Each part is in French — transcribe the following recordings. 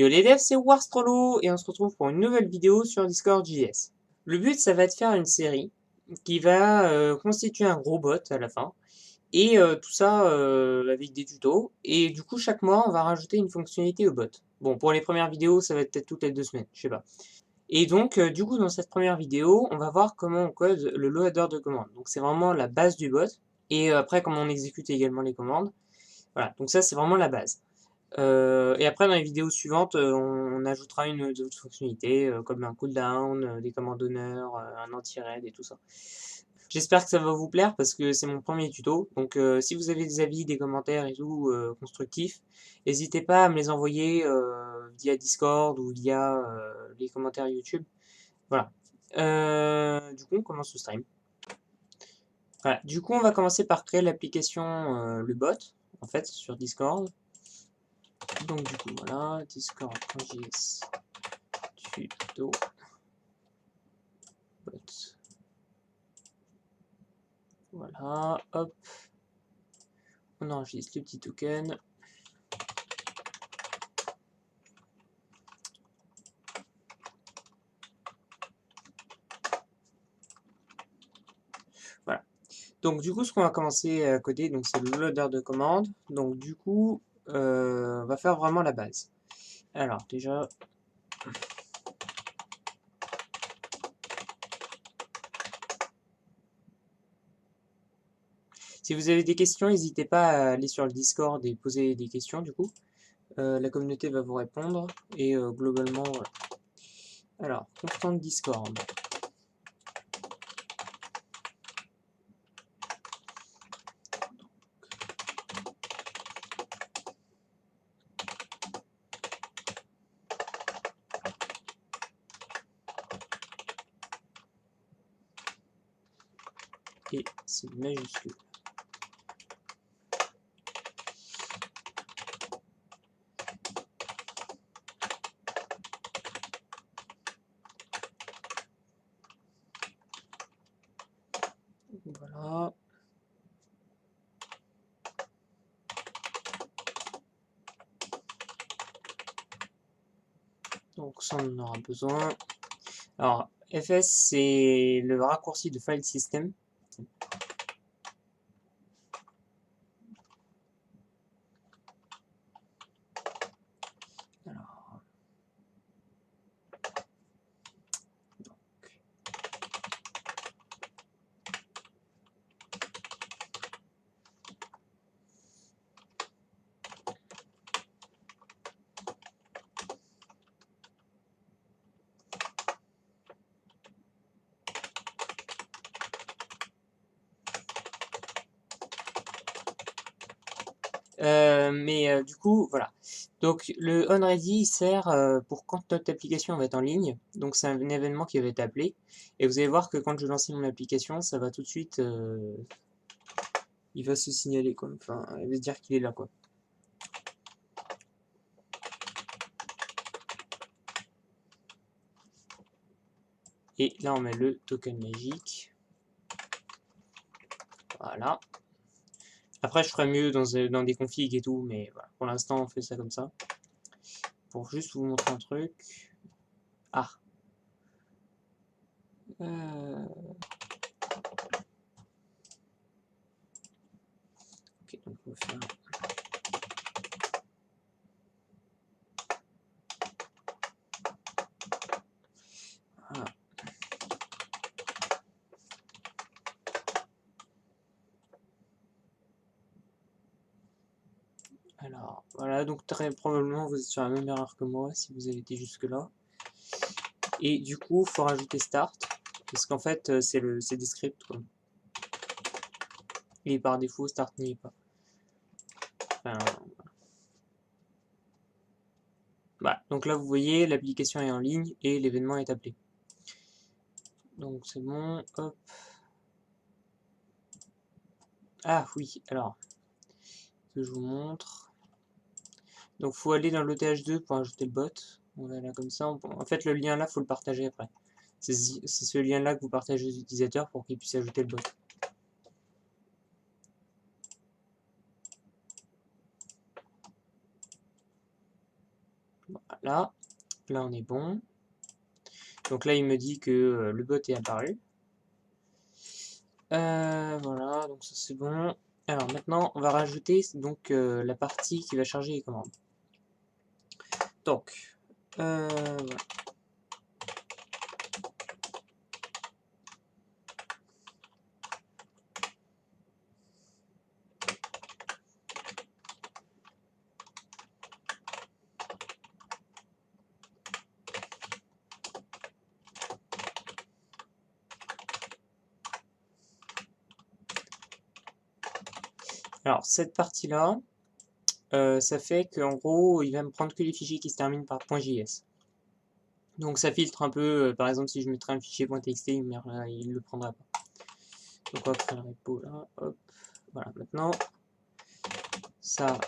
Yo les devs, c'est Warstrollo et on se retrouve pour une nouvelle vidéo sur Discord.js. Le but, ça va être de faire une série qui va constituer un gros bot à la fin et tout ça avec des tutos. Et du coup, chaque mois, on va rajouter une fonctionnalité au bot. Bon, pour les premières vidéos, ça va être peut-être toutes les 2 semaines, je sais pas. Et donc, du coup, dans cette première vidéo, on va voir comment on code le loader de commandes. Donc, c'est vraiment la base du bot. Et après, comment on exécute également les commandes. Voilà, donc ça, c'est vraiment la base. Et après, dans les vidéos suivantes, on ajoutera une autre fonctionnalité, comme un cooldown, des commandes d'honneur, un anti-raid et tout ça. J'espère que ça va vous plaire parce que c'est mon premier tuto. Donc, si vous avez des avis, des commentaires et tout constructifs, n'hésitez pas à me les envoyer via Discord ou via les commentaires YouTube. Voilà. Du coup, on commence le stream. Voilà. Du coup, on va commencer par créer l'application, le bot, en fait, sur Discord. Donc du coup voilà, discord.js tuto bot. Voilà, hop. On enregistre le petit token. Voilà. Donc du coup, ce qu'on va commencer à coder, donc c'est le loader de commande. Donc du coup, on va faire vraiment la base. Alors déjà, si vous avez des questions, n'hésitez pas à aller sur le Discord et poser des questions du coup. La communauté va vous répondre et globalement, voilà. Alors, constante Discord. Et c'est majuscule. Voilà. Donc ça, on en aura besoin. Alors, FS, c'est le raccourci de file system. Alors, du coup, voilà. Donc, le onReady sert pour quand notre application va être en ligne. Donc, c'est un événement qui va être appelé. Et vous allez voir que quand je lance mon application, ça va tout de suite. Il va se signaler, quoi. Enfin, il va se dire qu'il est là, quoi. Et là, on met le token magique. Voilà. Après, je ferai mieux dans des configs et tout, mais voilà. Pour l'instant, on fait ça comme ça. Pour juste vous montrer un truc. Ah. Ok, donc on va faire. Voilà. Alors, voilà, donc très probablement vous êtes sur la même erreur que moi si vous avez été jusque là. Et du coup, il faut rajouter start, parce qu'en fait, c'est des scripts, quoi. Et par défaut, start n'y est pas. Enfin, voilà. Donc là, vous voyez, l'application est en ligne et l'événement est appelé. Donc c'est bon, hop. Ah oui, alors, que je vous montre. Donc faut aller dans l'OTH2 pour ajouter le bot. On va là comme ça. En fait, le lien là, faut le partager après. C'est ce lien là que vous partagez aux utilisateurs pour qu'ils puissent ajouter le bot. Voilà, là on est bon. Donc là il me dit que le bot est apparu. Voilà, donc ça c'est bon. Alors maintenant on va rajouter donc la partie qui va charger les commandes. Donc, voilà. Alors cette partie-là, ça fait qu'en gros, il va me prendre que les fichiers qui se terminent par .js. Donc ça filtre un peu, par exemple, si je mettrais un fichier .txt, il ne le prendra pas. Donc on va créer le repo là, hop, voilà, maintenant, ça...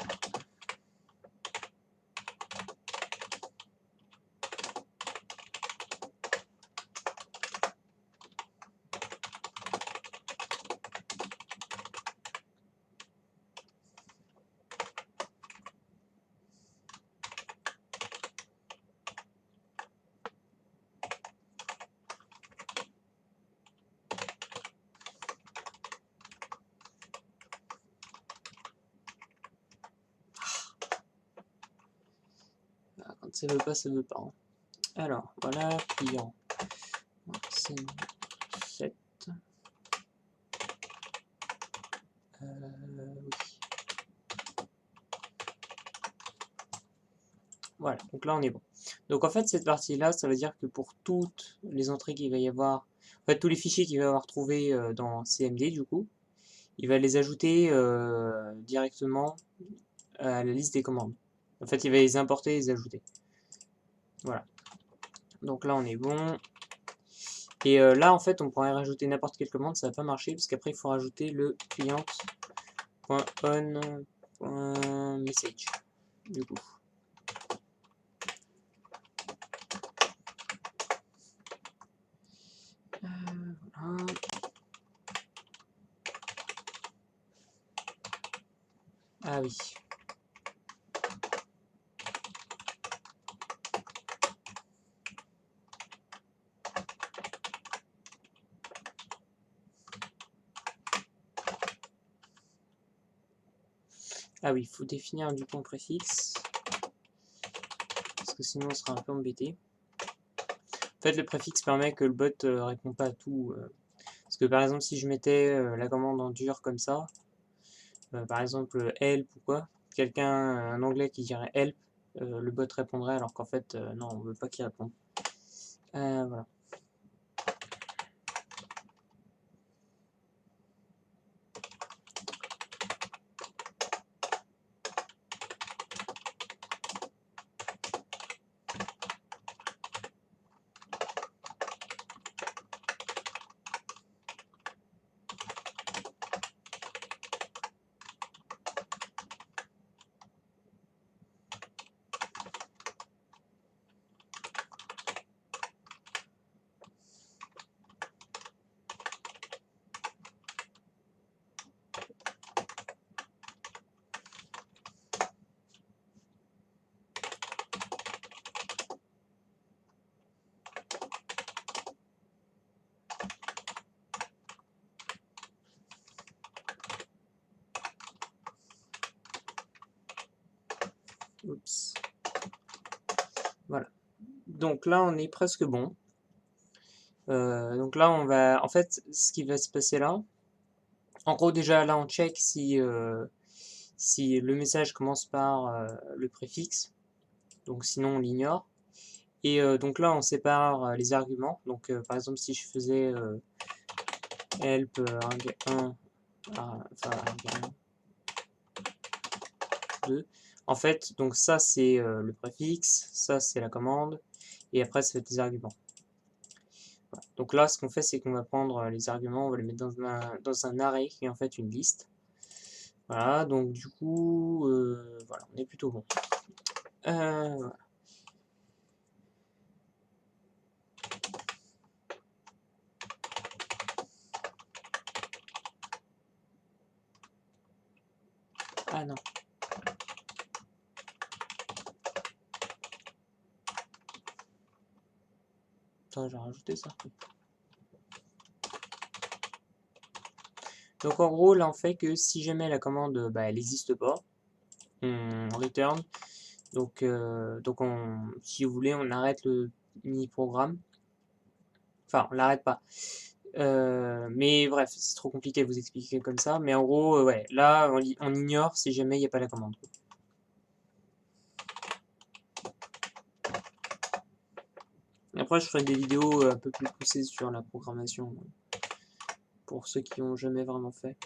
Quand ça veut pas, ça veut pas. Hein. Alors, voilà, client. C'est 7. Oui. Voilà, donc là on est bon. Donc en fait cette partie-là, ça veut dire que pour toutes les entrées qu'il va y avoir, en fait tous les fichiers qu'il va avoir trouvés dans CMD du coup, il va les ajouter directement à la liste des commandes. En fait il va les importer et les ajouter. Voilà. Donc là on est bon. Et là en fait on pourrait rajouter n'importe quelle commande, ça va pas marcher parce qu'après il faut rajouter le client.on.message du coup. Voilà. Ah oui. Ah oui, il faut définir du point préfixe. Parce que sinon on sera un peu embêté. En fait, le préfixe permet que le bot répond pas à tout. Parce que par exemple, si je mettais la commande en dur comme ça, par exemple help ou quoi, quelqu'un, un anglais qui dirait help, le bot répondrait alors qu'en fait, non, on veut pas qu'il réponde. Voilà. Oups. Voilà. Donc là, on est presque bon. Donc là, on va... En fait, ce qui va se passer là, en gros, déjà, là, on check si, si le message commence par le préfixe. Donc sinon, on l'ignore. Et donc là, on sépare les arguments. Donc par exemple, si je faisais help 1, enfin 2, en fait, donc ça c'est le préfixe, ça c'est la commande, et après ça fait des arguments. Voilà. Donc là, ce qu'on fait, c'est qu'on va prendre les arguments, on va les mettre dans un array qui est en fait une liste. Voilà, donc du coup, voilà, on est plutôt bon. Voilà. Ah non. Attends, j'ai rajouté ça. Donc en gros, là on fait que si jamais la commande bah, elle n'existe pas, on return. Donc, si vous voulez, on arrête le mini-programme. Enfin, on l'arrête pas. Mais bref, c'est trop compliqué de vous expliquer comme ça. Mais en gros, ouais, là, on ignore si jamais il n'y a pas la commande. Après, je ferai des vidéos un peu plus poussées sur la programmation pour ceux qui n'ont jamais vraiment fait.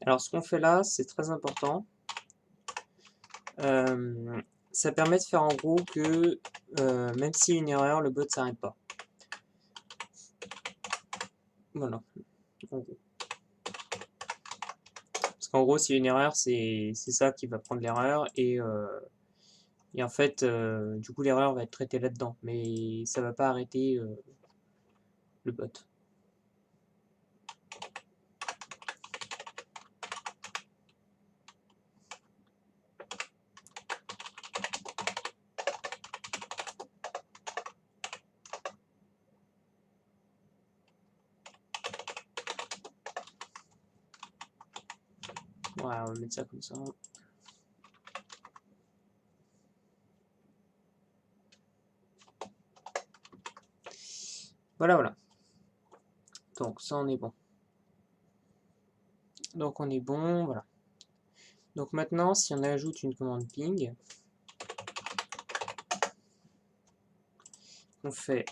Alors, ce qu'on fait là, c'est très important. Ça permet de faire en gros que même s'il y a une erreur, le bot ne s'arrête pas. Voilà. En gros. Parce qu'en gros, s'il y a une erreur, c'est ça qui va prendre l'erreur. Et en fait, du coup, l'erreur va être traitée là-dedans. Mais ça va pas arrêter le bot. Voilà, on va mettre ça comme ça. Voilà, voilà. Donc ça, on est bon. Donc on est bon, voilà. Donc maintenant, si on ajoute une commande ping, on fait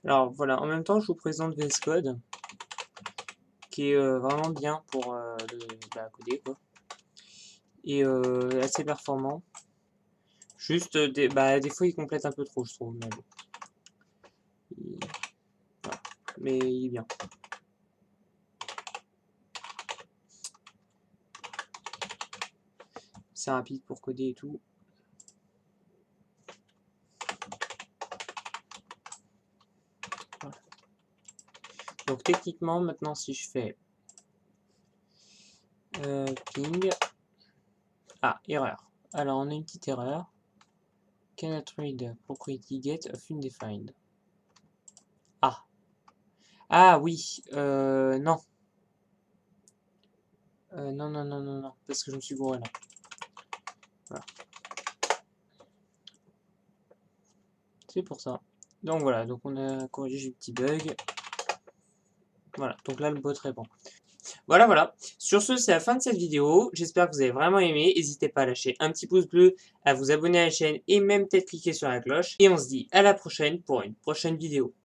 alors voilà, en même temps, je vous présente VS Code, qui est vraiment bien pour coder, quoi. Et assez performant. Juste, des fois, il complète un peu trop, je trouve. Mais, bon. Voilà. Mais il est bien. C'est rapide pour coder et tout. Voilà. Donc techniquement, maintenant, si je fais ping, erreur. Alors, on a une petite erreur. Cannot read propriety get of undefined. Ah oui, non. Non, parce que je me suis gouré là. Voilà. C'est pour ça. Donc voilà, donc on a corrigé le petit bug. Voilà, donc là le bot répond. Voilà. Sur ce, c'est la fin de cette vidéo. J'espère que vous avez vraiment aimé. N'hésitez pas à lâcher un petit pouce bleu, à vous abonner à la chaîne et même peut-être cliquer sur la cloche. Et on se dit à la prochaine pour une prochaine vidéo.